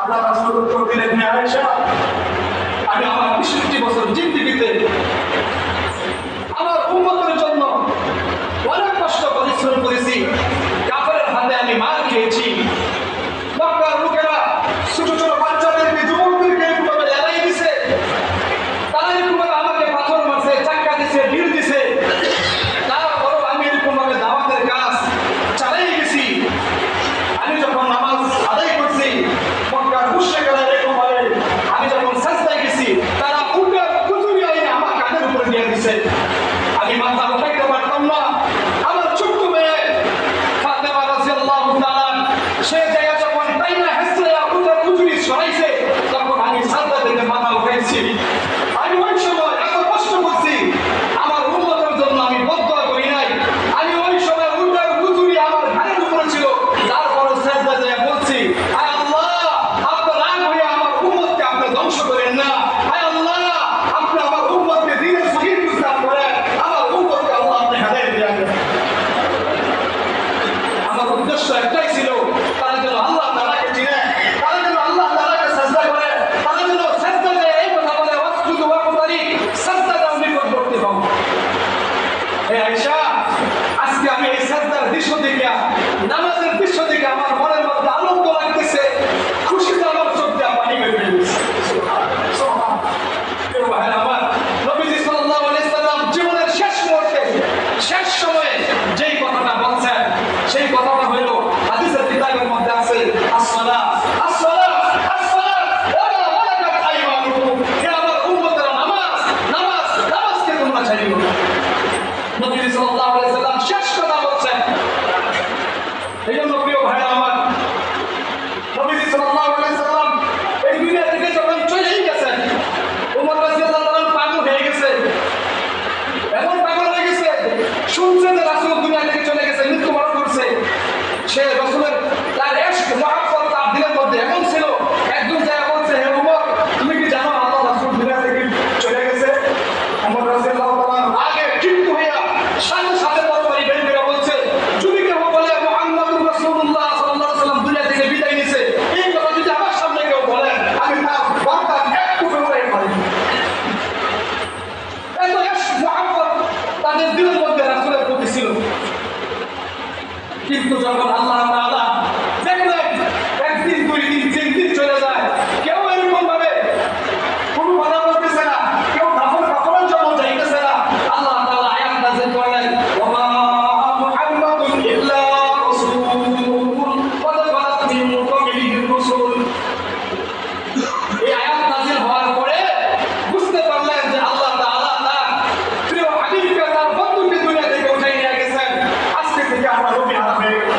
আল্লাহ রাসূল উত্তর দিলেন, হে আয়েশা, আমি আমার ৬৫ বছর জিন্দেগিতে আমার উম্মতের জন্য অনেক কষ্ট পরিশ্রম করেছি। কাফেরের হাতে আমি মার খেয়েছি। মক্কার লোকেরা ছোট ছোট বাচ্চাদেরকে, যুবকদেরকে এরকমভাবে লড়াই দিছে, তারা এরকমভাবে আমাকে পাথর মারছে, চাক্কা দিছে, ঢিল দিছে। তারপরও আমি এরকমভাবে দাওয়াতের কাজ চালাই গেছি। আমি যখন নামাজ আদায় করছি, মক্কার মুশরিকরা এরকমভাবে আমি যখন সাজদায় গেছি, তারা উল্টা কুতুরি আইনে আমার কাঁধের উপরে দিয়ে দিছে। আমি মাথা উঠাইতে পারতাম না। আমার ছোট্ট মেয়ে ফাতেমা রাদিয়াল্লাহু তাআলা সে জায়গা যখন টাইনা হেসে উল্টা কুতুরি সরাইছে, তখন আমি সাজদা থেকে মাথা উঠাইছি। আমি ওই সময় এত কষ্ট করছি, আমার উম্মতের জন্য আমি বদদোয়া করি নাই। আমি ওই সময় উল্টা কুতুরি আমার ঘাড়ের উপরে ছিল, তারপর সাজদা দিয়ে বলছি, আয় আল্লাহ, আপনি রাগ হয়ে আমার উম্মতকে আপনি ধ্বংস করেন না। আয় আল্লাহ, আপনি আমার উম্মতকে দ্বীনের সহিহ বুঝদান করেন। আমার উম্মতকে আল্লাহ আপনি হেদায়েত দেন। আমার উদ্দেশ্য একটাই ছিল, তারা যেন আল্লাহ তাআলাকে চিনে, তারা যেন আল্লাহ তাআলাকে সাজদা করে, তারা যেন সাজদা দিয়ে এই কথা বলে, ওয়াসজুদু ওয়াকতারি, সাজদা দাও নিকটবর্তী হও। হে আয়েশা, আজকে আমি এই সাজদার দৃশ্য দেখে, নামাজের দৃশ্য দেখে আমার মনের মধ্যে আনন্দ লাগতেছে, খুশিতে আমার চোখ দিয়ে পানি বের হয়ে গেছে। প্রিয় ভাইরা আমার, নবীজি সাল্লাল্লাহু আলাইহি সাল্লাম জীবনের শেষ মুহূর্তে, শেষ সময়ে যেই কথাটা বলছেন, সেই কথাটা হইল হাদিসের কিতাবের মধ্যে আছে, আসসালাত আসসালাত আসসালাত ওয়া মা মালাকাত আইমানুকুম। হে আমার উম্মতেরা, নামাজ নামাজ নামাজকে তোমরা ছাড়িও না। নবীজি সাল্লাল্লাহু আলাইহি সাল্লাম শেষ কথা বলছেন। এই জন্য প্রিয় ভাইরা আমার, নবীজি সাল্লাল্লাহু আলাইহি সাল্লাম এই দুনিয়া থেকে যখন চলেই গেছেন, ওমর রাদিয়াল্লাহু তাআলা পাগল হয়ে গেছে। এমন পাগল হয়ে গেছে, শুনছে যে রাসূল দুনিয়া থেকে চলে গেছে, মৃত্যুবরণ করছে। সে রাসূলের তার ইশক মুহাব্বত তার দিলের মধ্যে এমন ছিল, একজন যায় বলছে, হে ওমর, তুমি কি জানো আল্লাহ রাসূল দুনিয়া থেকে চলে গেছে? ওমর রাদিয়াল্লাহু তাআলা আগে ক্ষিপ্ত হইয়া সাথে সাথে তরবারি বের করে বলছে, যদি কেউ বলে মুহাম্মদুর রাসূলুল্লাহ সাল্লাল্লাহু আলাইহি ওয়াসাল্লাম দুনিয়া থেকে বিদায় নিছে, এই কথা যদি আমার সামনে কেউ বলে, আমি তার বারটা এক টুকরো করে মারি। এত ইশক মুহাব্বত তাদের দিলের মধ্যে রাসূলের প্রতি ছিল। কিন্তু যখন আল্লাহ তাআলা দেখলেন একদিন, দুই দিন, 3 দিন চলে যায়, কেউ এরকম ভাবে কোনো কথা বলতেছে না, কেউ কাফনের জন্য যাইতেছে না, আল্লাহ তাআলা আয়াত নাযিল করলেন, ওয়া মা মুহাম্মাদুন ইল্লা রাসূলুন ক্বাদ খালাত মিন ক্বাবলিহির রাসূল। এই আয়াত নাযিল হওয়ার পরে বুঝতে পারলেন যে আল্লাহ তাআলা তার প্রিয় হাবিবকে, তার বন্ধুকে দুনিয়া থেকে উঠাই নিয়ে গেছেন। আজকে থেকে আমরা নবী হারা হয়ে গেল।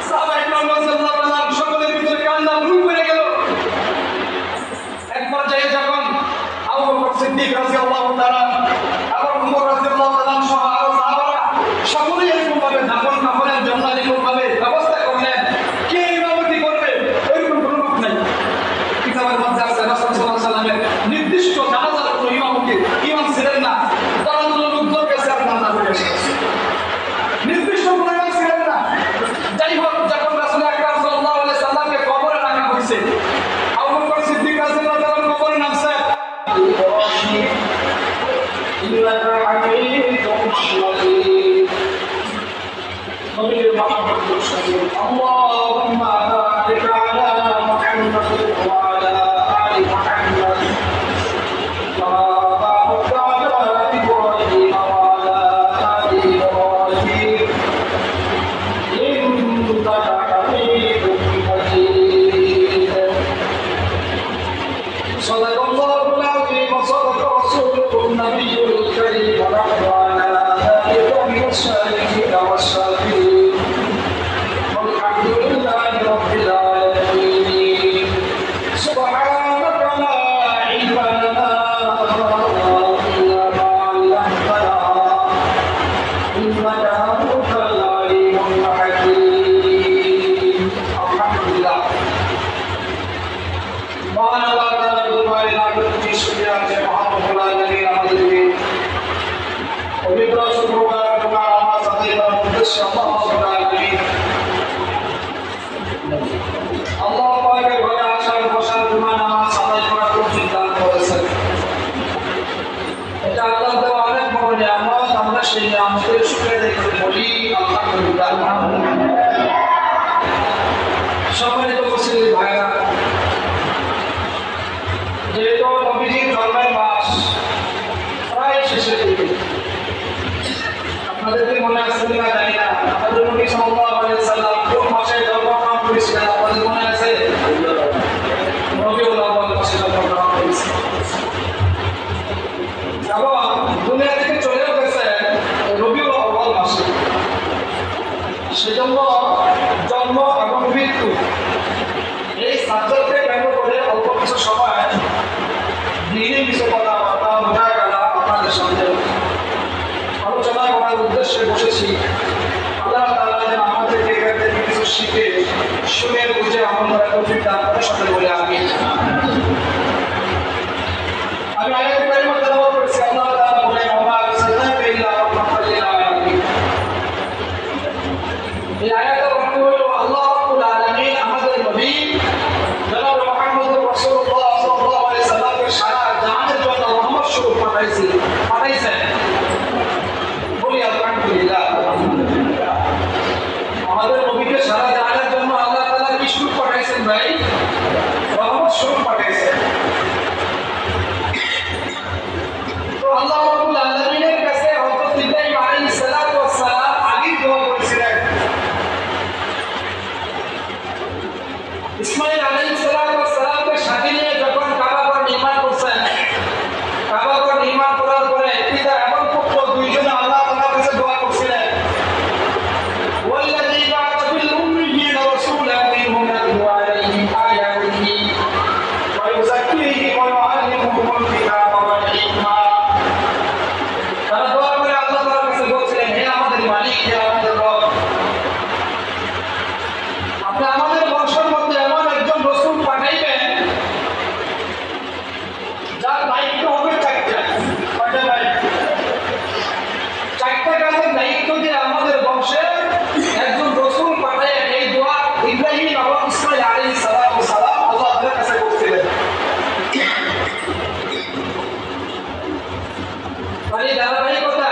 সাহাবায়ে কেরাম রাদিয়াল্লাহু তাআলা সকলের ভিতরে কান্না ভুল করে গেল। এক পর্যায়ে যখন আবু বকর সিদ্দিক রাদিয়াল্লাহু তাআলা এবং ওমর রাদিয়াল্লাহু তাআলা সহ আরো সাহাবারা সকলেই এরকমভাবে দাফন কাফনের জন্য এরকমভাবে ব্যবস্থা করলেন, কে ইমামতি করবে এরকম কোনো লোক নাই। কিতাবের মধ্যে আছে রাসূল সাল্লাল্লাহু আলাইহি ওয়াসাল্লামের নির্দিষ্ট জানাজার কোনো ইমাম ছিলেন না। দলদল লোকদের কাছে আর জানাজা হয়ে গেছে, নির্দিষ্ট কোনো ইমাম ছিলেন না। যাই হোক, যখন রাসূল আকরাম সাল্লাল্লাহু আলাইহি সাল্লামকে কবরে রাখা হয়েছে, আবু বকর সিদ্দিক রাদিয়াল্লাহু তাআলা কবরে নামছে। ইন্নাকা হামিদুম মাজিদ। নবী মুহাম্মদ সাল্লাল্লাহু আল্লাহুম্মা বারিক আলা মুহাম্মাদ ওয়া আলা আলি মুহাম্মাদ কামা বারাকতা আলা ইব্রাহিম ওয়া আলা আলি ইব্রাহিম ইন্নাকা হামিদুম মাজিদ। সাল্লাল্লাহু আলাইহি ওয়া সাল্লাম রাসূলুন নবিয়্যুল কারীম ওয়া আলা আলিহি ওয়া সাহবিহি ওয়া সাল্লাম। আলহামদুলিল্লাহি রাব্বিল আলামিন। সুবহানাকা লা ইলমা লানা ইল্লা মা 'allamtana ইন্নাকা আনতাল আলিমুল হাকীম। আলহামদুলিল্লাহ। মহান আল্লাহ তাআলা দরবারে লাখ কোটি শুকরিয়া যে মহান রব্বুল আলামিন আমাদেরকে পবিত্র শুক্রবার আমার সাথে করার উদ্দেশ্য আল্লাহ রাব্বুল আলামিন আল্লাহ পাকের ঘরে আসা অল্প কিছু সময় দিনে কিছু কথাবার্তা মোটা গেলা আপনাদের সামনে আলোচনা করার উদ্দেশ্যে বসেছি। আল্লাহ তাআলা যেন আমাদেরকে এখান থেকে কিছু শিখে শুনে বুঝে আমল করার তৌফিক দান করেন, সাথে বলে আমিন। আমি আয়াতে কারিমা তেলাওয়াত করেছি। আল্লাহ তাআলা বলেন, ওয়া মা আরসালনাকা ইল্লা রাহমাতাল লিল আলামিন। এই আয়াতের অর্থ হলো আল্লাহ রাব্বুল আলামিন আমাদের নবী জনাব মুহাম্মদ রাসূলুল্লাহ সাল্লাল্লাহু আলাইহি সাল্লামকে সারা জাহানের জন্য রহমত স্বরূপ পাঠাইছেন। বলি আলহামদুলিল্লাহ। আমাদের নবীকে সারা জাহানের জন্য আল্লাহ তাআলা কি স্বরূপ পাঠাইছেন ভাই? রহমত স্বরূপ পাঠাইছেন। তো আল্লাহ রাব্বুল আলামিনের কাছে হযরত ইব্রাহিম আলাইহিস সালাতু ওয়াস সালাম আগে দোয়া করেছিলেন। ইসমাঈল আলাইহিস সালাতু ওয়াস সালামকে সাথে নিয়ে যখন কাবা ঘর নির্মাণ করছেন, কাবা ঘর নির্মাণ করার পরে পিতা এবং পুত্র দুইজনে আল্লাহ তাআলার কাছে দোয়া করছিলেন, ওয়াল্লাযী বা'আথা ফিল উম্মিয়্যিনা রাসূলান মিনহুম ইয়াতলু আলাইহিম আয়াতিহি ওয়া ইউযাক্কিহিম ওয়া ইউআল্লিমুহুমুল কিতাবা ওয়াল হিকমা। তারা দোয়া করে আল্লাহ তাআলার কাছে বলছিলেন, হে আমাদের মালিক, হে আমাদের রব, আপনি আমাদের বংশের মধ্যে এমন একজন রাসূল পাঠাইবেন যার দায়িত্ব হবে চারটা। কয়টা ভাই? চারটা কাজের দায়িত্ব দিয়ে আমাদের বংশে একজন রাসূল পাঠাইবেন। এই দোয়া ইব্রাহিম এবং ইসমাঈল আলাইহিস সালাতু ওয়াস সালাম আল্লাহ তাআলার কাছে করছিলেন। তাই ধারাবাহিকতা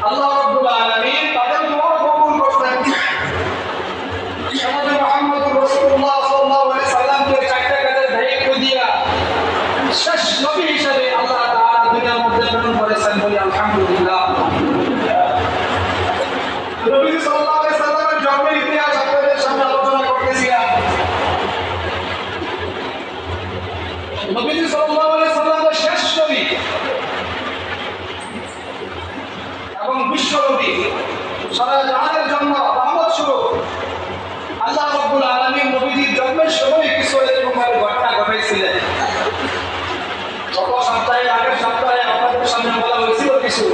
আল্লাহ রাব্বুল আলামিন তাদের দোয়া কবুল করছেন। জনাব মুহাম্মদ রাসূলুল্লাহ সাল্লাল্লাহু আলাইহি সাল্লামকে চারটা কাজের দায়িত্ব দিয়া শেষ নবী হিসেবে আল্লাহ তাআলা দুনিয়ার মধ্যে প্রেরণ করেছেন। বলি আলহামদুলিল্লাহ। নবী সাল্লাল্লাহু আলাইহি সাল্লামের জন্মের ইতিহাস আপনাদের সামনে আলোচনা করতেছিলাম। নবী সাল্লাল্লাহু আলাইহি সাল্লাম শেষ নবী এবং বিশ্ব নবী, সারা জাহানের জন্য রহমত স্বরূপ। আল্লাহ রাব্বুল আলামিন নবীজির জন্মের সময় কিছু এরকম ঘটনা ঘটাইছিলেন। গত সপ্তাহে, আগের সপ্তাহে আপনাদের সামনে বলা হয়েছিল কিছু।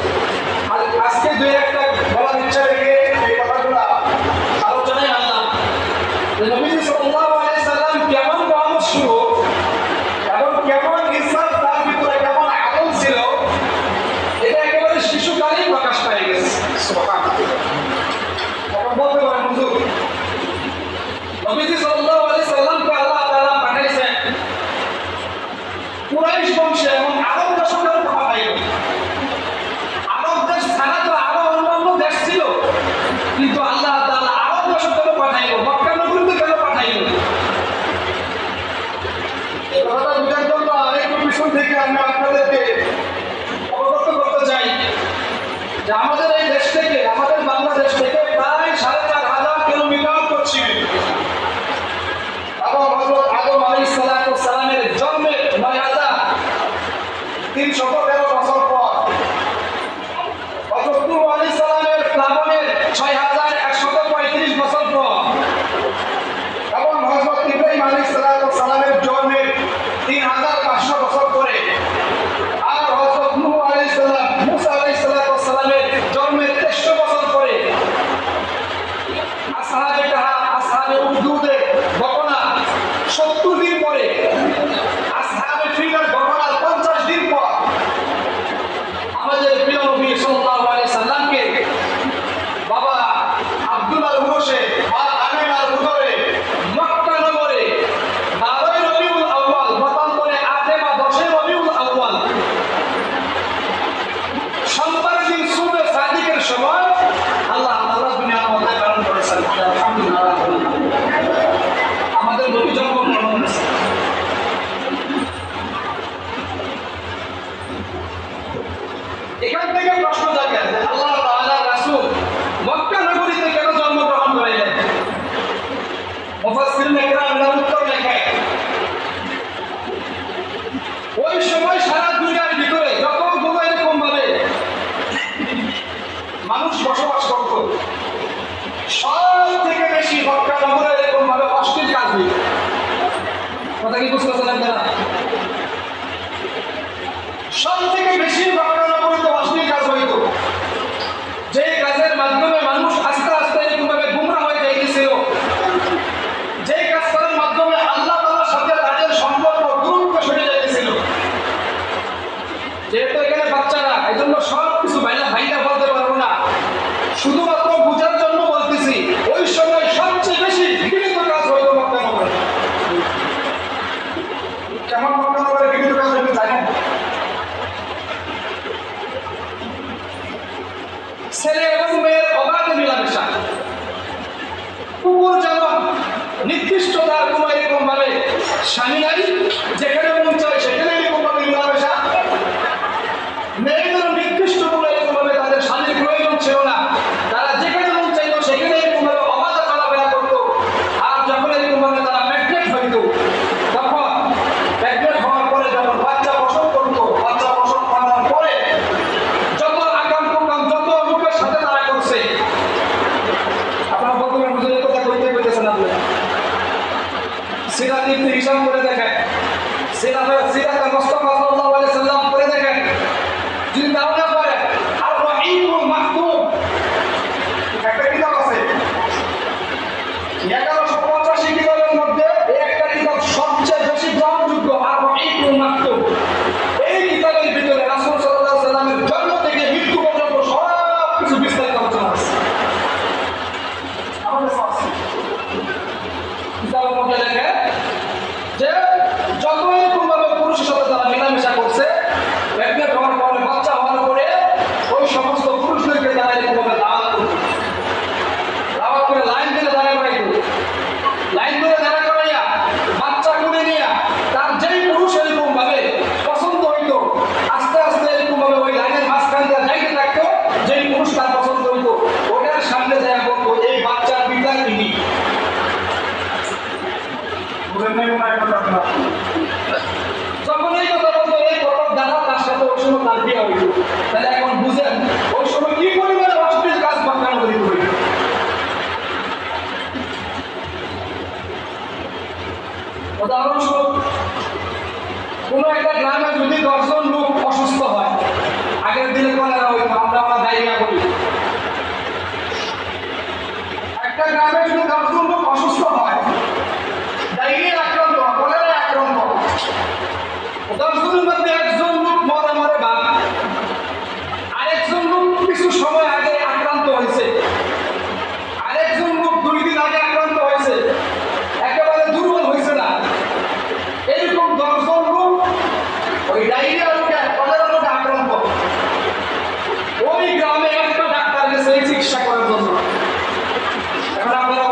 আজকে দুই একটা বলার ইচ্ছা রেখে এই কথাগুলো আলোচনায় আনলাম। নবীজি সাল্লাল্লাহু আলাইহি সাল্লাম কেমন রহমত স্বরূপ এবং কেমন ইনসাফ, তার ভিতরে কেমন আদল ছিল, এটা একেবারে শিশুকালেই প্রকাশ পাই গেছে। সুবহানাল্লাহ। এখন বলতে পারেন, হুজুর নবীজি সাল্লাল্লাহু আলাইহি সাল্লামকে আল্লাহ তাআলা পাঠাইছেন কুরাইশ বংশে এবং আরব দেশের পাঠাইল। আরব দেশ ছাড়া তো আরো অন্যান্য দেশ ছিল, কিন্তু আল্লাহ তাআলা আরব দেশে কেন পাঠাইল? মক্কা নগরীতে কেন পাঠাইল? এই কথাটা বুঝার জন্য আরেকটু পিছন থেকে আমি আপনাদেরকে অবগত করতে চাই যে আমাদের এই দেশ থেকে, আমাদের বাংলাদেশ থেকে প্রায় ৪,৫০০ কিলোমিটার পশ্চিমে এবং হযরত আদম আলাইহিস সালাতু ওয়াস সালামের জন্মের ৯,৩১৩ বছর পর, হযরত নূহ আলাইহিস সালামের প্লাবনের ৬,১৩৫ বছর পর এবং হযরত ইব্রাহিম আলাইহিস সালাতু ওয়াস সালামের জন্মের ৩,৫০০ বছর পরে আর হযরত নূহ আলাইহিস সালাম, মূসা আলাইহিস সালাতু ওয়াস সালামের জন্ম কথা কি বুঝতেছেন আপনারা? সব থেকে বেশি ঘটনা পড়তো অশ্লীল কাজ হইতো, যে কাজের মাধ্যমে মানুষ আস্তে আস্তে এরকমভাবে গুমরা হয়ে যাইতেছিল, যে কাজ করার মাধ্যমে আল্লাহ তাআলার সাথে তাদের সম্পর্ক দূরত্ব সরে যাইতেছিল। যেহেতু এখানে বাচ্চারা, এই জন্য সব কিছু ভাইরা বলতে পারবো না, শুধুমাত্র বুঝার জন্য বলতেছি। ওই সময় সবচেয়ে বেশি ঘৃণিত কাজ হইতো মক্কা নগরে। কেমন মক্কা নগরে ঘৃণিত কাজ হইতো জানেন? ছেলে এবং মেয়ের অবাধ মেলামেশা। কুকুর যেমন নির্দিষ্ট তার কোনো এরকম ভাবে স্বামী নাই, যেখানে মন চায় সেখানে এরকম ভাবে মেলামেশা। মেয়েদের নির্দিষ্ট কোনো এরকম ভাবে তাদের স্বামীর প্রয়োজন ছিল না, তারা যেখানে মন চাইতো সেখানে এরকম ভাবে অবাধ চলাফেরা করতো। আর যখন এরকম ভাবে তারা প্রেগনেন্ট হইতো, তখন প্রেগনেন্ট হওয়ার পরে যখন বাচ্চা প্রসব করতো, বাচ্চা প্রসব করার পরে যত আকাম কুকাম যত লোকের সাথে তারা করছে, আপনারা বর্তমান বুঝে কথা কইতে কইতেছেন আপনি। সিরাত ইবনে হিশাম করে দেখেন, সিরাত মুস্তাফা সাল্লাল্লাহু আলাইহি সাল্লাম করে দেখেন, যদি তাও না পারে আর রাঈকুল মাহতুম একটা কিতাব আছে, 1185 কিতাবের মধ্যে একটা কিতাব সবচেয়ে বেশি গ্রহণযোগ্য, আর রাঈকুল মাহতুম। এই কিতাবের ভিতরে রাসূল সাল্লাল্লাহু আলাইহি সাল্লামের জন্ম থেকে মৃত্যু পর্যন্ত সব কিছু বিস্তারিত আলোচনা আছে। আমাদের আছে কিতাবের মধ্যে লেখে যে যত এরকম ভাবে পুরুষের সাথে তারা মেলামেশা করছে, প্রেগনেন্ট হওয়ার পরে বাচ্চা হওয়ার পরে ওই সমস্ত পুরুষদেরকে তারা এরকম ভাবে দাওয়াত করত, দাওয়াত করে লাইন ধরে দাঁড়া করাইত, লাইন ধরে দাঁড়া করাইয়া বাচ্চা করে নিয়ে তার যেই পুরুষ এরকম ভাবে পছন্দ হইতো, আস্তে আস্তে এরকম ভাবে ওই লাইনের মাঝখান দিয়ে যাইতে থাকতো, যেই পুরুষ তার পছন্দ হইতো ওটার সামনে যায় বলতো এই বাচ্চার পিতা তিনি। যখন এই কথা বলতো এই প্রথম দাদা তার সাথে ওই সময় তার বিয়ে হইত, তাহলে এখন বুঝেন ওই সময় কি পরিমাণে অশ্লীল কাজ মক্কা নগরে হইত। উদাহরণস্বরূপ কোন একটা গ্রামে যদি 10 জন লোক অসুস্থ হয়, আগের দিনে কলেরা হইতো, আমরা ডায়রিয়া বলি। একটা গ্রামে যদি 10 জন লোক অসুস্থ হয়, ডায়রিয়া আক্রান্ত, কলেরা আক্রান্ত, 10 জনের মধ্যে একজন লোক মরে বাপ, আরেকজন লোক কিছু সময় আগে আক্রান্ত হয়েছে, আরেকজন লোক 2 দিন আগে আক্রান্ত হয়েছে, একেবারে দুর্বল হয়েছে না, এরকম 10 জন লোক ওই ডায়রিয়া রোগে কলেরা রোগে আক্রান্ত। ওই গ্রামে একটা ডাক্তার গেছে চিকিৎসা করার জন্য। এখন আপনারা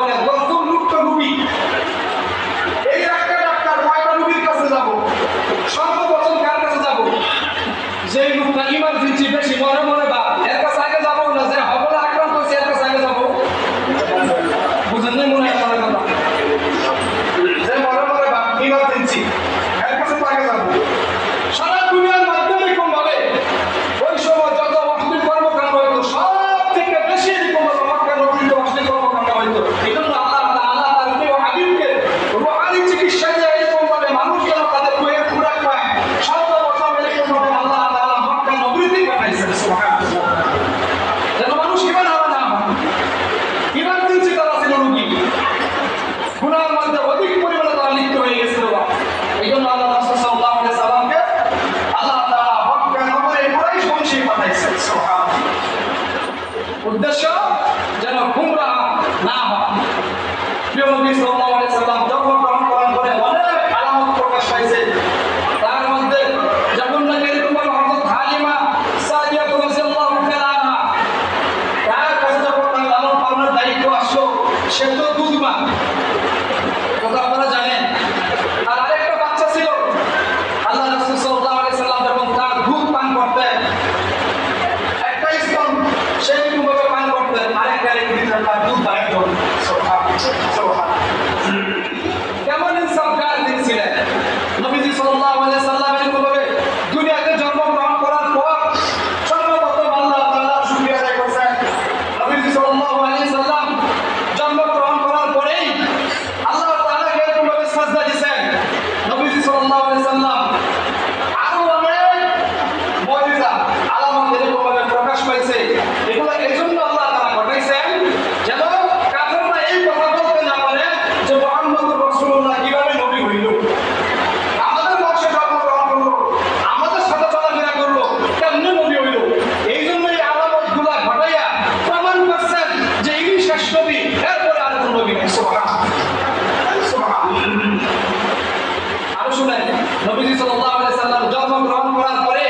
শুনেন, নবীজি সাল্লাল্লাহু আলাইহি সাল্লাম জন্মগ্রহণ করার পরে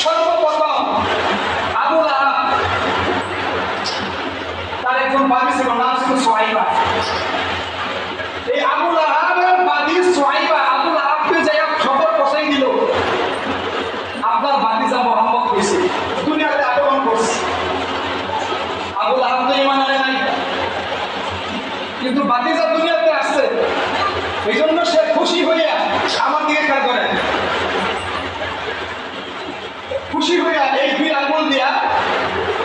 সর্বপ্রথম আবু লাহাব তার একজন বাদী ছিল, নাম ছিল সুহাইবা। এই আবু লাহাবের বাদী সুহাইবা আবু লাহাবকে যাই খবর পৌঁছাই দিল, আপনার ভাতিজা মুহাম্মদ হয়েছে, দুনিয়াতে আগমন করছে। আবু লাহাব তো ঈমান আনে নাই, কিন্তু ভাতিজা দুনিয়াতে আসছে, এই জন্য সে খুশি হইয়া আমার দিকে খেয়াল করে, খুশি হইয়া এই দুই আঙ্গুল দিয়া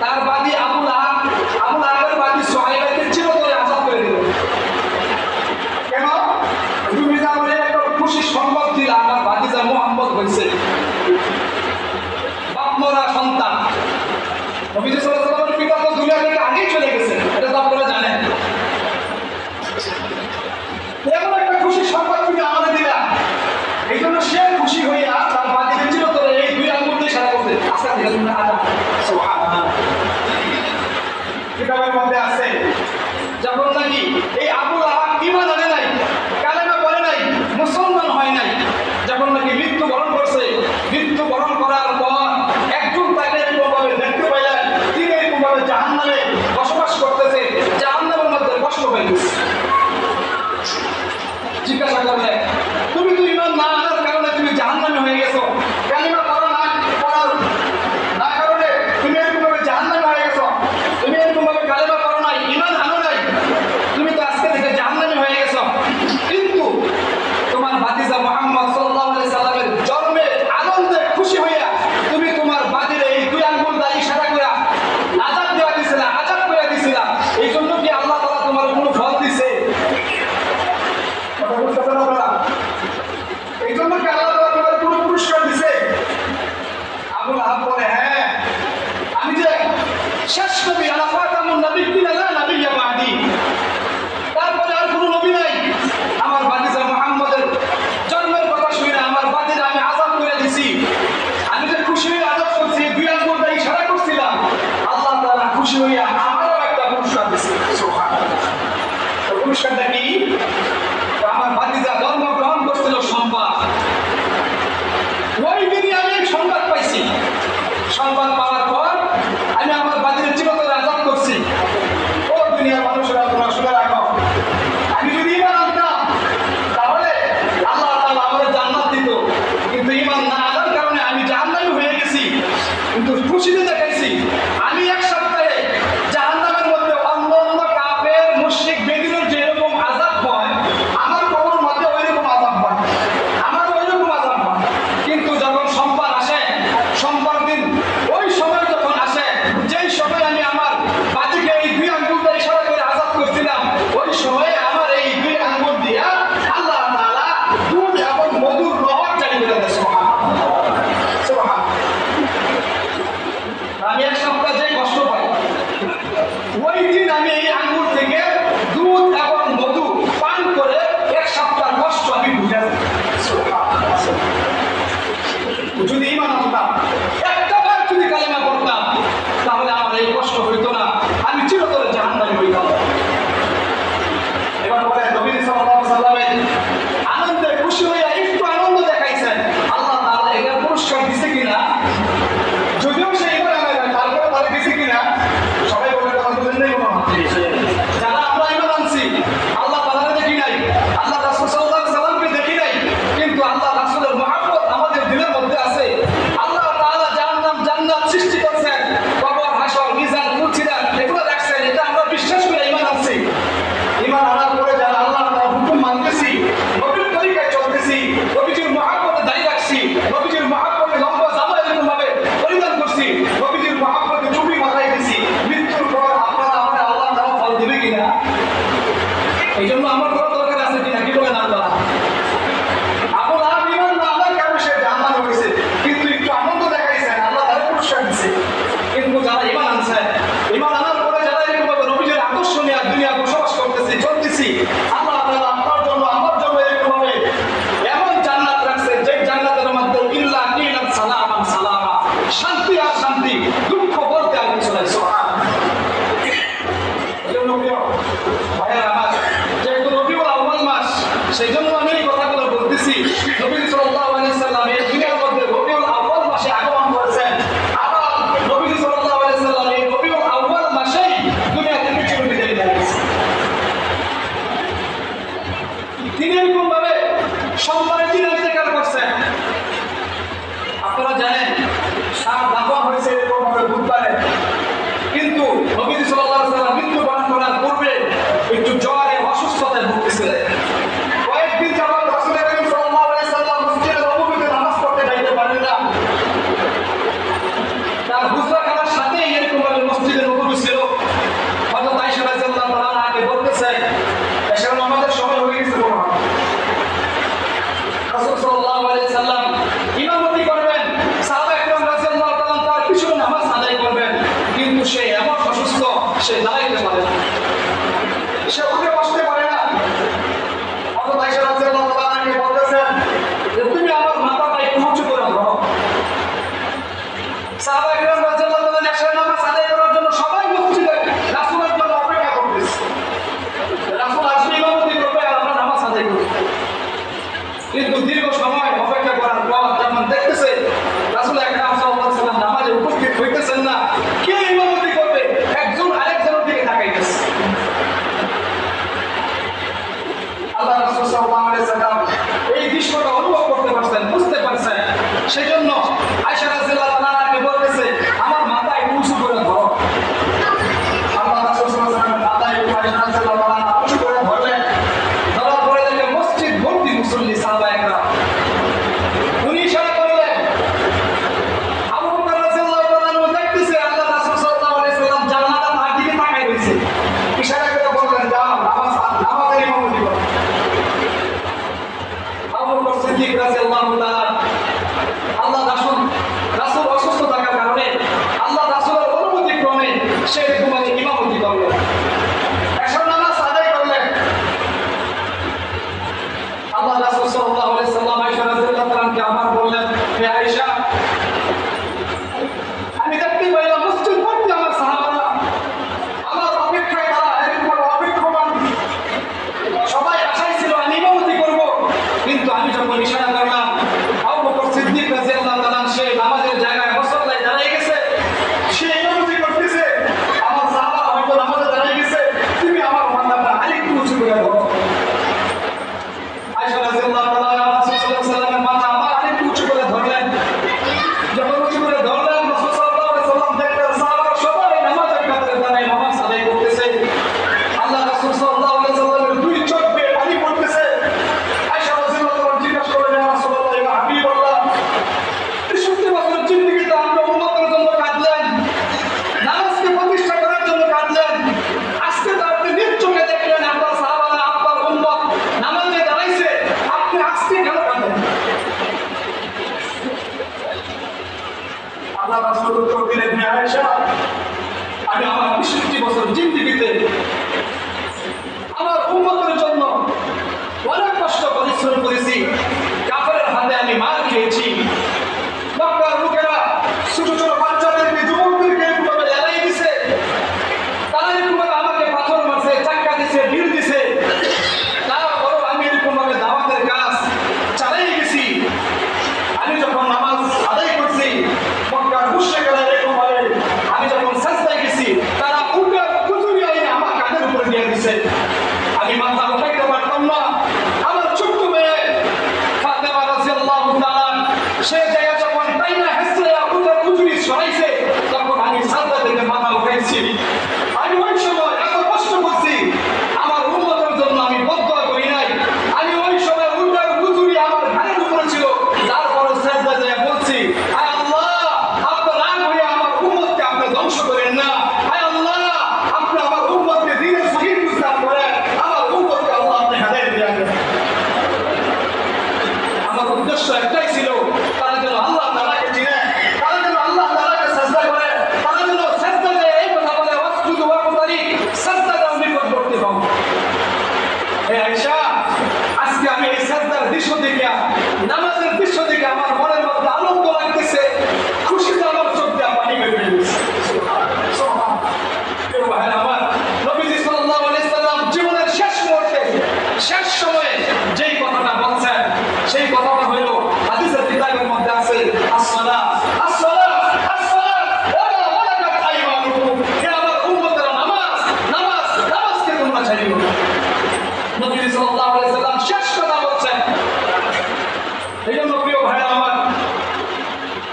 তার বাদী আবু লাহাবের বাদী সুহাইবাকে চিরতরে আজাদ করে দিল। কেন? তুমি যে আমাদের একটা খুশি সংবাদ দিলা আমার ভাতিজা মুহাম্মদ হয়েছে, বাপ মরা সন্তান। নবীজি সাল্লাল্লাহু আলাইহি ওয়াসাল্লামের পিতা তো দুনিয়া থেকে আগেই চলে গেছে, এটা তো আপনারা জানেন। এমন একটা খুশি সংবাদ তুমি আমাদের দিলা, এই জন্য সে খুশি হইয়া তার বাদীকে চিরতরে এই দুই আঙ্গুল দিয়ে সারা করতে আস্তে ধীরে তুমি আদা সুবহানাল্লাহ। কিতাবের মধ্যে আছে যখন নাকি এই আবু লাহাব ঈমান আনে নাই, কালেমা পড়ে নাই, মুসলমান হয় নাই, যখন নাকি মৃত্যুবরণ করছে, মৃত্যুবরণ করার পর একজন তাকে এরকমভাবে দেখতে পাইলেন, তিনি রাসূল সাল্লাল্লাহু আলাইহি সাল্লাম ইমামতি করবেন, সাহাবায়ে কেরাম রাদিয়াল্লাহু তাআলা তার পিছনে নামাজ আদায় করবেন, কিন্তু সে এমন অসুস্থ সে দাঁড়াইতে পারে না, সে উঠে বসতে পারে না। হযরত আয়েশা রাদিয়াল্লাহু তাআলাকে বলতেছেন যে তুমি আমার মাথাটা একটু উঁচু করে ধরো। সাহাবায়ে কেরাম রাদিয়াল্লাহু তাআলা এশার নামাজ আদায় করার জন্য সবাই মসজিদে রাসূলের জন্য অপেক্ষা করতেছে, রাসূল আসবে ইমামতি করবে আর আমরা নামাজ আদায় করব। কিন্তু দীর্ঘ সময় অপেক্ষা করার পর যখন দেখতেছে রাসূল আকরাম সাল্লাল্লাহু আলাইহি ওয়াসাল্লাম নামাজে উপস্থিত হইতেছেন না, কে ইমামতি করবে, একজন আরেকজনের দিকে তাকাইতেছে। আল্লাহ রাসূল সাল্লাল্লাহু আলাইহি ওয়াসাল্লাম এই দৃশ্যটা অনুভব করতে পারছেন, বুঝতে পারছেন, সেজন্য আয়েশা রাদিয়াল্লাহু তাআলাকে বলতেছে আমার মাথা একটু উঁচু করে ধরো। আল্লাহ রাসূল সাল্লাল্লাহু আলাইহি ওয়াসাল্লাম মাথা একটু আয়েশা রাদিয়াল্লাহু তাআলা উঁচু করে ধরলেন। ধরার পরে দেখে মসজিদ ভর্তি মুসল্লি সাহাবায়ে কেরাম। উনি ইশারা করলেন, আবু বকর রাদিয়াল্লাহু তাআলা দেখতেছে আল্লাহ রাসূল সাল্লাল্লাহু আলাইহি ওয়াসাল্লাম জান্নাতের তার দিকে তাকায় রয়েছে, ইশারা করে বললেন যাও নামাজের ইমামতি করো। আবু বকর সিদ্দিক রাদিয়াল্লাহু তাআলা আল্লাহ রাসূল অসুস্থ থাকার কারণে আল্লাহ রাসূলের অনুমতি ক্রমে সে ঘুমাতে ইমামতি করলেন, এশার নামাজ আদায় করলেন। আল্লাহ রাসূল সাল্লাল্লাহু আলাইহি ওয়াসাল্লাম আয়েশা রাদিয়াল্লাহু তাআলাকে আবার বললেন, হে আয়েশা আমি দেখতে পাইলাম মসজিদ ভর্তি আমার সাহাবারা, আমার অপেক্ষায় তারা এরকম অপেক্ষমান, সবাই আশায় ছিল আমি ইমামতি করব, কিন্তু আমি যখন ইশারা করলাম আবু বকর সিদ্দিক রাদিয়াল্লাহু তাআলা সে নামাজের জায়গায় মুসল্লায় দাঁড়িয়ে গেছে, সে ইমামতি করতেছে, আমার সাহাবারা হয়তো নামাজে দাঁড়িয়ে গেছে, তুমি আমার মাথাটা আরেকটু উঁচু করে ধরো। আয়েশা রাদিয়াল্লাহু তাআলা রাসূল সাল্লাল্লাহু আলাইহি ওয়াসাল্লামের মাথা আবার আরেকটু উঁচু করে ধরলেন। যখন উঁচু করে ধরলেন রাসূল সাল্লাল্লাহু আলাইহি ওয়াসাল্লাম দেখলেন সাহাবারা সবাই নামাজের কাতারে দাঁড়িয়ে নামাজ আদায় করতেছে। আল্লাহ রাসূল সাল্লাল্লাহু আলাইহি ওয়াসাল্লামের দুই চোখ বেয়ে পানি পড়তেছে। আয়েশা রাদিয়াল্লাহু তাআলা জিজ্ঞাসা করলেন, ইয়া রাসূলুল্লাহ ইয়া হাবিবাল্লাহ, ৬৩ বছরের জিন্দেগিতে আপনি উম্মতের জন্য কাঁদলেন, নামাজকে প্রতিষ্ঠা করার জন্য কাঁদলেন, আজকে তো আপনি নিজ চোখে দেখলেন আপনার সাহাবারা আপনার উম্মত নামাজে দাঁড়াইছে, আপনি আজকে কেন কাঁদেন? আল্লাহ রাসূল উত্তর দিলেন, হে আয়েশা আমি আমার ৬৩ বছর জিন্দেগিতে আমার উম্মতের জন্য অনেক কষ্ট পরিশ্রম করেছি, কাফেরের হাতে আমি মার খেয়েছি, মক্কার লোকেরা ছোট ছোট বাচ্চাদেরকে যুবকদেরকে এরকমভাবে লেলাই দিছে, তারা এরকমভাবে আমাকে পাথর মারছে, চাক্কা দিছে, ঢিল দিছে, তারপরও আমি এরকমভাবে দাওয়াতের কাজ চালাই গেছি। আমি যখন নামাজ আদায় করছি মক্কার মুশরিকরা এরকমভাবে আমি যখন সাজদায় গেছি তারা উল্টা কুচুরি আইনে আমার কাঁধের উপর দিয়ে দিছে, আমি মাথা উঠাইতে পারতাম না। আমার ছোট্ট মেয়ে ফাতেমা রাদিয়াল্লাহু তাআলা সে জায়গা যখন তাইনা হেসলে উল্টা কুচুরি সরাইছে তখন আমি সাজদা থেকে মাথা উঠাইছি। আমি ওই সময় এত কষ্ট করছি, আমার উম্মতের জন্য আমি বদদোয়া করি নাই, আমি ওই সময় উল্টা কুচুরি আমার ঘাড়ের উপরে ছিল, তারপরে সাজদা দিয়ে বলছি, আয় আল্লাহ আপনি রাগ হয়ে আমার উম্মতকে আপনি ধ্বংস করেন না, আয় আল্লাহ আপনি আমার উম্মতকে দ্বীনের সহিহ বুঝদান করেন, আমার উম্মতকে আল্লাহ আপনি হেদায়েত দিয়ে দেন। আমার উদ্দেশ্য একটাই ছিল তারা যেন আল্লাহ তাআলাকে চিনে, তারা যেন আল্লাহ তাআলাকে সাজদা করে, তারা যেন সাজদা দিয়ে এই কথা বলে ওয়াসজুদু ওয়াকতারি, সাজদা দাও নিকটবর্তী হও। হে আয়েশা আজকে আমি এই সাজদার দৃশ্য দেখে নামাজের দৃশ্য দেখে আমার মনের মধ্যে আনন্দ লাগতেছে, খুশিতে আমার চোখ দিয়ে পানি বের হয়ে গেছে। আমার নবীজি সাল্লাল্লাহু আলাইহি ওয়াসাল্লাম জীবনের শেষ মুহূর্তে শেষ সময়ে যেই কথাটা বলছেন সেই কথাটা হলো হাদিসের কিতাবের মধ্যে আছে আসসালাত আসসালাত আসসালাত ওয়া মালাকাত আইমানুকুম, হে আমার উম্মতেরা নামাজ নামাজ নামাজকে তোমরা ছাড়িও না। নবীজি সাল্লাল্লাহু আলাইহি ওয়াসাল্লাম শেষ কথা বলছেন। এই জন্য প্রিয় ভাইরা আমার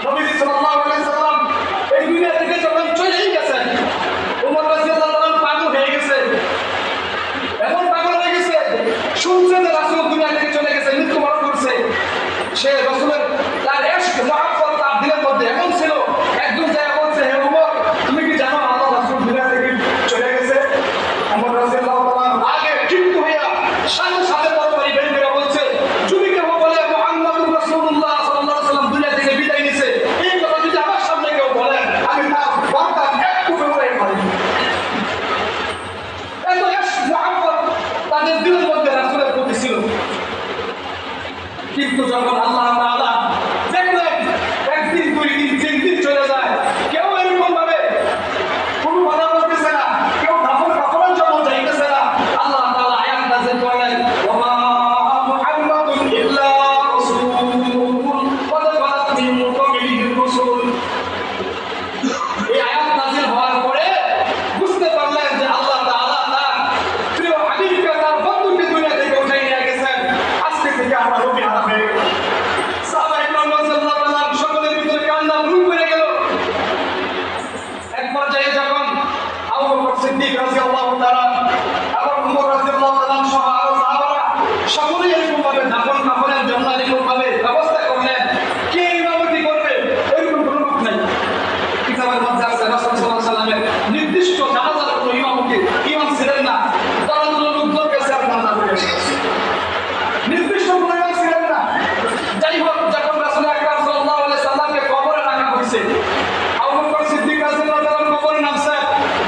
নবীজি সাল্লাল্লাহু আলাইহি ওয়াসাল্লাম এই দুনিয়া থেকে যখন চলেই গেছেন ওমর রাদিয়াল্লাহু তাআলা পাগল হয়ে গেছে, এমন পাগল হয়ে গেছে শুনছে যে রাসূল দুনিয়া থেকে চলে গেছে, মৃত্যুবরণ করছে। সে রাসূলের তার ইশক মহব্বত তার দিলের মধ্যে এমন ছিল, একদম যায় বলছে, হে ওমর তুমি কি জানো আল্লাহ রাসূল দুনিয়া থেকে চলে গেছে? ওমর রাদিয়াল্লাহু তাআলা আগে ক্ষিপ্ত হইয়া সাথে সাথে তরবারি বের করে বলছে, যদি কেউ বলে মুহাম্মদ কিন্তু যখন আল্লাহ তাআলা দেখলেন একদিন দুই দিন তিন দিন চলে যায়, কেউ এরকম ভাবে কোনো কথা বলতেছে না, কেউ কাফনের জন্য যাইতেছে না, আল্লাহ তাআলা আয়াত নাযিল করলেন, ওয়া মা মুহাম্মাদুন ইল্লা রাসূলুন ক্বাদ খালাত মিন ক্বাবলিহির রাসূল। এই আয়াত নাযিল হওয়ার পরে বুঝতে পারলেন যে আল্লাহ তাআলা তার প্রিয় হাবিবকে, তার বন্ধুকে দুনিয়া থেকে উঠাই নিয়ে গেছেন। আজকে থেকে আমরা নবী হারা হয়ে গেল। সাহাবায়ে কেরাম রাদিয়াল্লাহু তাআলা সকলের ভিতরে কান্না ভুল করে গেল। এক পর্যায়ে যখন আবু বকর সিদ্দিক রাদিয়াল্লাহু তাআলা এবং ওমর রাদিয়াল্লাহু তাআলা সহ আরো সাহাবারা সকলেই এরকম ভাবে দাফন কাফনের জন্য এরকম ভাবে ব্যবস্থা করলেন, কে ইমামতি করবে এরকম কোনো লোক নাই। কিতাবের মধ্যে আছে রাসূল সাল্লাল্লাহু আলাইহি ওয়াসাল্লামের নির্দিষ্ট জানাজার কোনো ইমাম ছিলেন না। দলদল লোকজন কাছে আপনার নাম এসেছে, নির্দিষ্ট কোনো ইমাম ছিলেন না। যাই হোক, যখন রাসূল আকরাম সাল্লাল্লাহু আলাইহি ওয়াসাল্লামকে কবরে রাখা হয়েছে, আবু বকর সিদ্দিক রাদিয়াল্লাহু তাআলা কবরে নামছেন,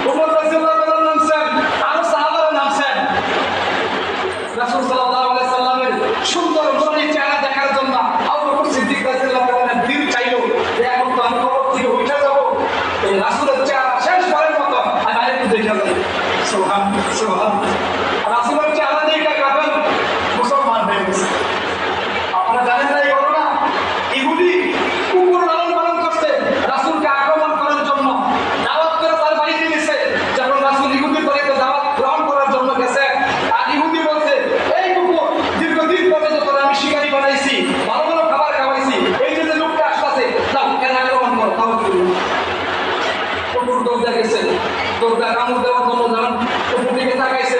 ওমর রাদিয়াল্লাহু তাআলা নামছেন, আরো সাহাবারা নামছেন। রাসূল সাল্লাল্লাহু আলাইহি ওয়াসাল্লামের সুন্দর নূরানী চেহারা দেখার জন্য আবু বকর সিদ্দিক রাদিয়াল্লাহু তাআলা দিল চাইলো যে এখন তো আমি কবর থেকে উঠে যাব, এই রাসূলের চেহারা শেষবারের মতো আমি আরেকটু দেখে যাব। সুবহানাল্লাহ, সুবহানাল্লাহ। রাসূলের চেহারা দেখে কাফের মুসলমান হয়ে গেছে। আপনারা জানেন না এই ঘটনা? ইহুদি কুকুর লালন পালন করছে রাসূলকে আক্রমণ করার জন্য, দাওয়াত করে তার বাড়িতে গেছে। যখন রাসূল ইহুদি বাড়িতে দাওয়াত গ্রহণ করার জন্য গেছে, আর ইহুদি বলছে, এই কুকুর, দীর্ঘদিন পরে তো তোরা আমি শিকারি বানাইছি, ভালো ভালো খাবার খাওয়াইছি, এই যে লোকটা আসতেছে, যাও এর আক্রমণ করো, তাও কুকুর দৌড়ে গেছে। দৌড়া কামড় দেওয়ার জন্য যখন কুকুর দিকে তাকাইছে,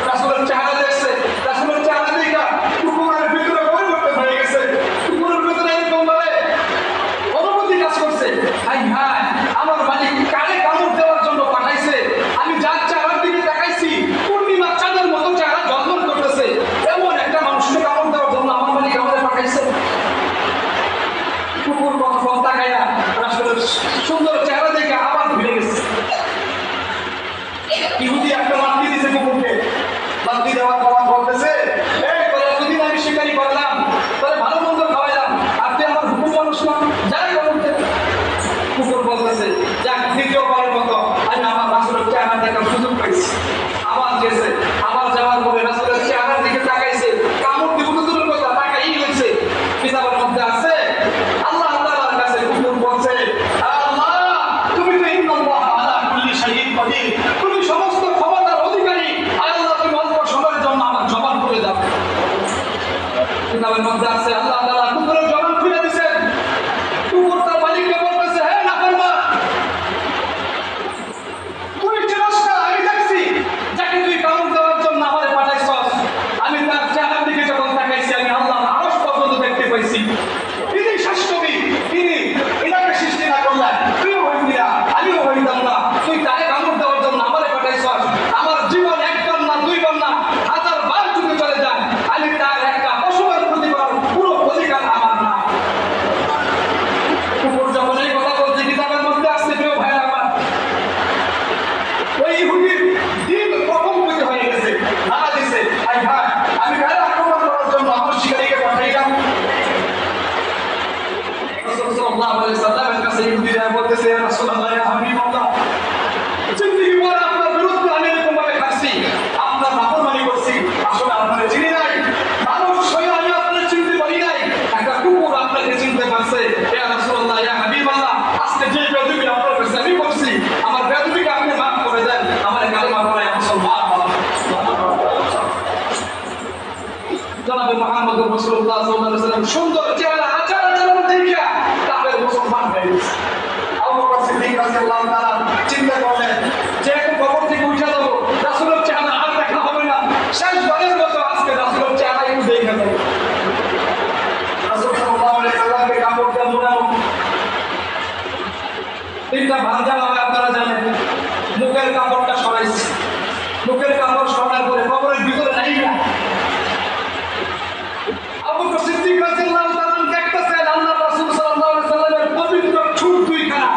রাসূলের চেহারা দেখছে, রাসূলের চেহারা দেখা কুকুরের ভিতরে পরিবর্তন হয়ে গেছে। কুকুরের ভিতরে এরকম ভাবে অনুভূতি কাজ করছে, হাই হাই, আমার মালিক কানে কামড় দেওয়ার জন্য পাঠাইছে, আমি যার চেহারার দিকে তাকাইছি পূর্ণিমার চাঁদের মতো চেহারা ঝলমল করতেছে, এমন একটা মানুষকে কামড় দেওয়ার জন্য আমার মালিক আমাদের পাঠাইছে। কুকুর কখন তাকাইয়া রাসূলের সুন্দর চেহারা দেখে আবার ফিরে গেছে। ইহুদি একটা লাঠি দিয়েছে কুকুরকে, লাঠি দেওয়ার পর বলতেছে, এই তোরা এতদিন আমি শিকারি করলাম, তোরা ভালো মন্দ খাওয়াইলাম, আর তুই আমার হুকুম মানুষ না, যাই করতে। কুকুর বলতেছে, যাক দ্বিতীয়বারের মতো আমি আমার রাসূলের চেহারা দেখার সুযোগ পাইছি। আবার গেছে, আবার যাওয়ার পরে রাসূলের চেহারার দিকে তাকাইছে, কামড় দিব তো দূরের কথা, তাকাই গেছে। কিতাবের মধ্যে আছে আল্লাহ তাআলার কাছে কুকুর বলছে, আল্লাহ তুমি তো ইন্নাল্লাহ আলা কুল্লি শাইইন কাদির, তুমি সমস্ত ক্ষমতার অধিকারী, আল্লাহ তুমি অল্প সময়ের জন্য আমার জবান খুলে দাও। কিতাবের মধ্যে আছে আল্লাহ তাআলা কুকুরের জবান খুলে দিয়েছেন। কুকুর তার মালিককে বলতেছে, হে নাফরমান, তুই চিনস না, আমি দেখছি যাকে তুই কামড় দেওয়ার জন্য আমারে পাঠাইছস, আমি তার চেহারার দিকে যখন তাকাইছি আমি আল্লাহর আরশ পর্যন্ত দেখতে পাইছি। তিনি শাশ্বতী, এনাকে সৃষ্টি না করলেন, তুইও হইবি না, আমিও হইতাম না, তুই তারে কামড় দেওয়ার জন্য আমারে পাঠাইছস। আমার জীবন একবার না দুইবার না 1000 বার যদি চলে যায়, আমি তার একটা পশুর ক্ষতি করার পুরো অধিকার আমার না। কুকুর যখন এই কথা বলছে, কিতাবের মধ্যে আসছে, প্রিয় ভাইরা আমার, ওই ইহুদির দিল প্রকম্পিত হয়ে গেছে, নাড়া দিছে, আই ভাই, আমি কারে আক্রমণ করার জন্য আমার শিকারীকে পাঠাইলাম। রাসূল সাল্লাল্লাহু আলাইহি ওয়াসাল্লামের কাছে ইহুদিরা বলতেছে, ইয়া রাসূলুল্লাহ, ইয়া হাবিবাল্লাহ, জিন্দেগি ভর আপনার বিরুদ্ধে আমি এরকম ভাবে খাচ্ছি, আপনার নাফরমানি করছি, আসলে আপনারে চিনি নাই, মানুষ হয়ে আমি আপনারে চিনতে পারি নাই, একটা কুকুর আপনাকে চিনতে পারছে। ইয়া রাসূলুল্লাহ, ইয়া হাবিবাল্লাহ, আজকে যে বেদবি আপনার কাছে আমি করছি, আমার বেদবিকে আপনি মাফ করে দেন, আমার কালেমা পড়ায় মুসলমান হন। জনাবে মুহাম্মদুর রাসূলুল্লাহ সাল্লাল্লাহু আলাইহি ওয়াসাল্লাম সুন্দর চেহারা আচার আচরণ দেখিয়া কাফের মুসলমান হয়ে গেছে। আবু বকর সিদ্দিক রাদিয়াল্লাহু তাআলা চিন্তা করলেন যে এখন কবর থেকে উঠে যাব, রাসূলের চেহারা আর দেখা হবে না, শেষবারের মতো আজকে রাসূলের চেহারা একটু দেখে যাব। রাসূল সাল্লাল্লাহু আলাইহি ওয়াসাল্লামকে কাপড় দিয়ে মোড়ানো, তিনটা ভাঁজা হবে, আপনারা জানেন। মুখের কাপড়টা সরাইছে, মুখের কাপড় সরানোর পরে কবরের ভিতরে নাই না। আবু বকর সিদ্দিক রাদিয়াল্লাহু তাআলা দেখতেছেন আল্লাহ রাসূল সাল্লাল্লাহু আলাইহি ওয়াসাল্লামের পবিত্র ঠোঁট দুইখানা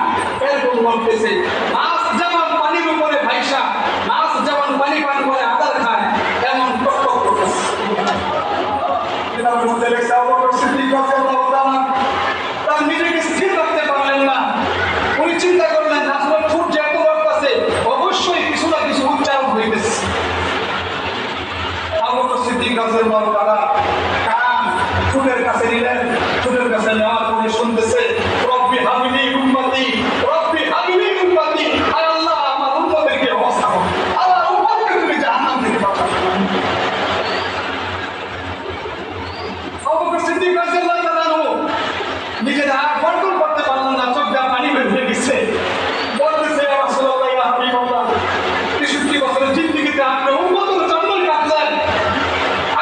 এরকম বলতেছে, মাছ যেমন পানির উপরে ভাইসা, মাছ যেমন পানি পান করে আদার খায়, এমন টক টক করতেছে। কিতাবের মধ্যে লেখা আবু বকর সিদ্দিক রাদিয়াল্লাহু তাআলা তার নিজেকে স্থির রাখতে পারলেন না। উনি চিন্তা করলেন রাসূলের ঠোঁট যে এত রক্ত আছে, অবশ্যই কিছু না কিছু উচ্চারণ হইতেছে। আবু বকর সিদ্দিক রাদিয়াল্লাহু তাআলা কান ঠোঁটের কাছে নিলেন, ঠোঁটের কাছে নেওয়ার পরে শুনতেছে রব্বি হাবিলি উম্মতি, রব্বি হাবিলি উম্মতি। আয় আল্লাহ, আমার উম্মতদেরকে অবস্থা করো, আমার উম্মতকে তুমি জাহান্নাম থেকে বাঁচাও। আবু বকর সিদ্দিক রাদিয়াল্লাহু তাআলা নিজের আর কন্ট্রোল করতে পারলেন না, চোখ দিয়ে পানি বের হয়ে গেছে। বলতেছে ইয়া রাসূলুল্লাহ, ইয়া হাবিবাল্লাহ, 63 বছরের জিন্দেগিতে আপনি উম্মতের জন্যই কাঁদলেন,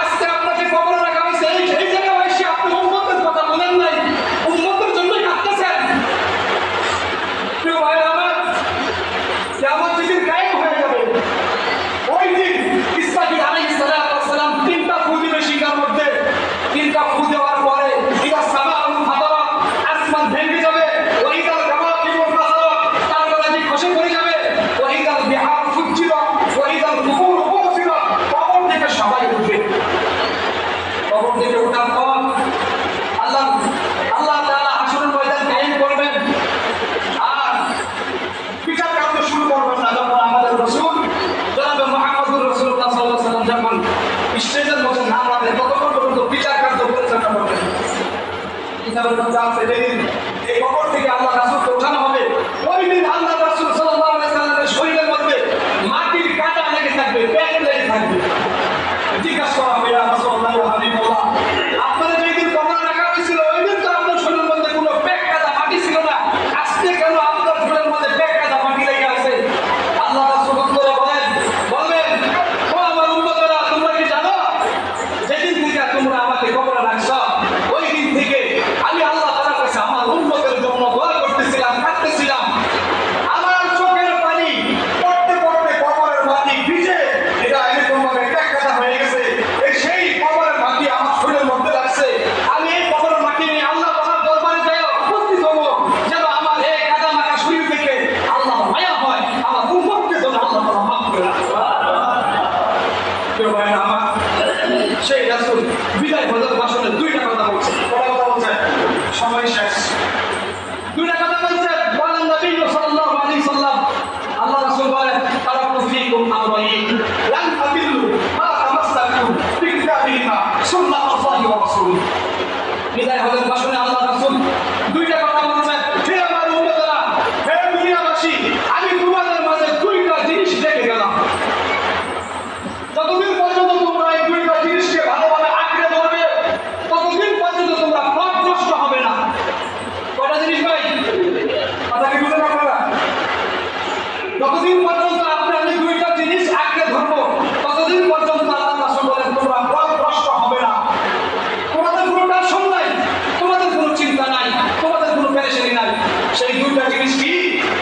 আজকে আপনাকে কবরে রাখা হয়েছে, এই জায়গায় এসে আপনি উম্মতের কথা বলেন নাই, উম্মতের জন্যই কাঁদতেছেন। প্রিয় ভাই আমার, কিয়ামত যেদিন কায়েম হয়ে যাবে, ওই দিন ইসরাফিল আলাইহিস সালাতু ওয়াস সালাম 3টা ফু দিবে শিকার মধ্যে। 3টা ফু দেওয়ার পরে ইদা সামাউ ফাতারা, আসমান ভেঙে যাবে, ওয়া ইদাল কাওয়াকিবু ফাতারা, তারকারাজি খসে পড়ে যাবে, ওয়া ইদাল বিহার ফুজ্জিরা, ওয়া ইদাল কুবুর উসিরা, কবর থেকে সবাই উঠবে। কবর থেকে ওঠার পর আল্লাহ তাআলা হাসরের ময়দান কায়েম করবেন আর বিচার কার্য শুরু করবেন না। যখন আমাদের রাসূল জনাবে মুহাম্মদুর রাসূলুল্লাহ সাল্লাল্লাহু আলাইহি ওয়াসাল্লাম যখন স্টেজের মধ্যে নাম রাখেন, ততক্ষণ পর্যন্ত বিচার কার্য পরিচালনা করবেন। কিতাবের মধ্যে আছে যেদিন এই কবর থেকে আল্লাহ রাসূলকে ওঠানো হবে, ওই দিন আল্লাহ রাসূল সাল্লাল্লাহু আলাইহি ওয়াসাল্লামের শরীরের মধ্যে মাটির কাঁটা লেগে থাকবে, প্যাক লেগে থাকবে। জিজ্ঞাসা করা হবে, ইয়া রাসূলুল্লাহ, ইয়া হাবিবাল্লাহ, আপনারা যেদিন কবরে রাখা হয়েছিল ওই দিন তো আপনার শরীরের মধ্যে কোনো প্যাক কাঁটা মাটি ছিল না, আজকে কেন আপনার শরীরের মধ্যে প্যাক কাঁটা মাটি লেগে আছে? আল্লাহ রাসূল উত্তরে বলবেন, ও আমার উম্মতেরা, তোমরা কি জানো যেদিন থেকে তোমরা আমাকে কবরে রাখছো, ওই দিন থেকে আমি আল্লাহ তাআলার কাছে আমার উম্মতের জন্য দোয়া করতেছিলাম, কাঁদতেছিলাম। আমার চোখের পানি পড়তে পড়তে কবরের মাটি ভিজে এটা এরকম ভাবে কাটা হয়ে গেছে। এই সেই কবরের মাটি আমার শরীরের মধ্যে লাগছে। আমি এই কবরের মাটি নিয়ে আল্লাহ তাআলার দরবারে যাই উপস্থিত হব, যেন আমার এই কাদা মাখা শরীর থেকে আল্লাহ মায়া হয়, আমার উম্মতকে যেন আল্লাহ তাআলা মাফ করে রাখে। কেউ ভাই আমার সেই রাসূল বিদায় হজরত ভাষণে 2টা কথা বলছে। কটা কথা বলছে? সময় শেষ। 2টা কথা বলছে। বলেন নবী সাল্লাল্লাহু আলাইহি সাল্লাম, আল্লাহ রাসূল বলেন, তারাকতু ফীকুম আমরাইন লান তাদিল্লু মা তামাসসাকু বিকিতাবিহিমা সুন্নাতুল্লাহি ওয়া রাসূলিহি। বিদায় হজরত ভাষণে আল্লাহ রাসূল 2টা কথা বলছে। হে আমার উম্মতেরা, হে দুনিয়াবাসী, আমি তোমাদের মাঝে 2টা জিনিস রেখে গেলাম। যতদিন পর্যন্ত তোমরা এই 2টা জিনিসকে ভালোভাবে আঁকড়ে ধরবে, ততদিন পর্যন্ত তোমরা পথভ্রষ্ট হবে না। কয়টা জিনিস ভাই? কথা কি বুঝলেন আপনারা? যতদিন পর্যন্ত আপনারা এই 2টা জিনিস আঁকড়ে ধরবো, ততদিন পর্যন্ত আল্লাহ রাসূল বলেন তোমরা পথভ্রষ্ট হবে না। তোমাদের কোনো টেনশন নাই, তোমাদের কোনো চিন্তা নাই, তোমাদের কোনো পেরেশানি নাই। সেই 2টা জিনিস কি?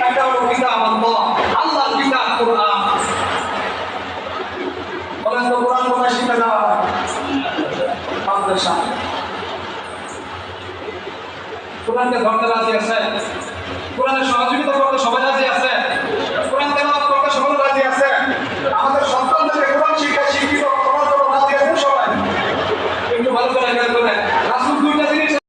একটা হলো কিতাব আল্লাহ, আল্লাহর কিতাব কোরআন। বলেন তো কোরআন কোথায় শিখে যাওয়া হয়? মাদ্রাসা। কোরআনকে ধরতে রাজি আছে? কোরআনের সহযোগিতা করতে সবাই রাজি আছে?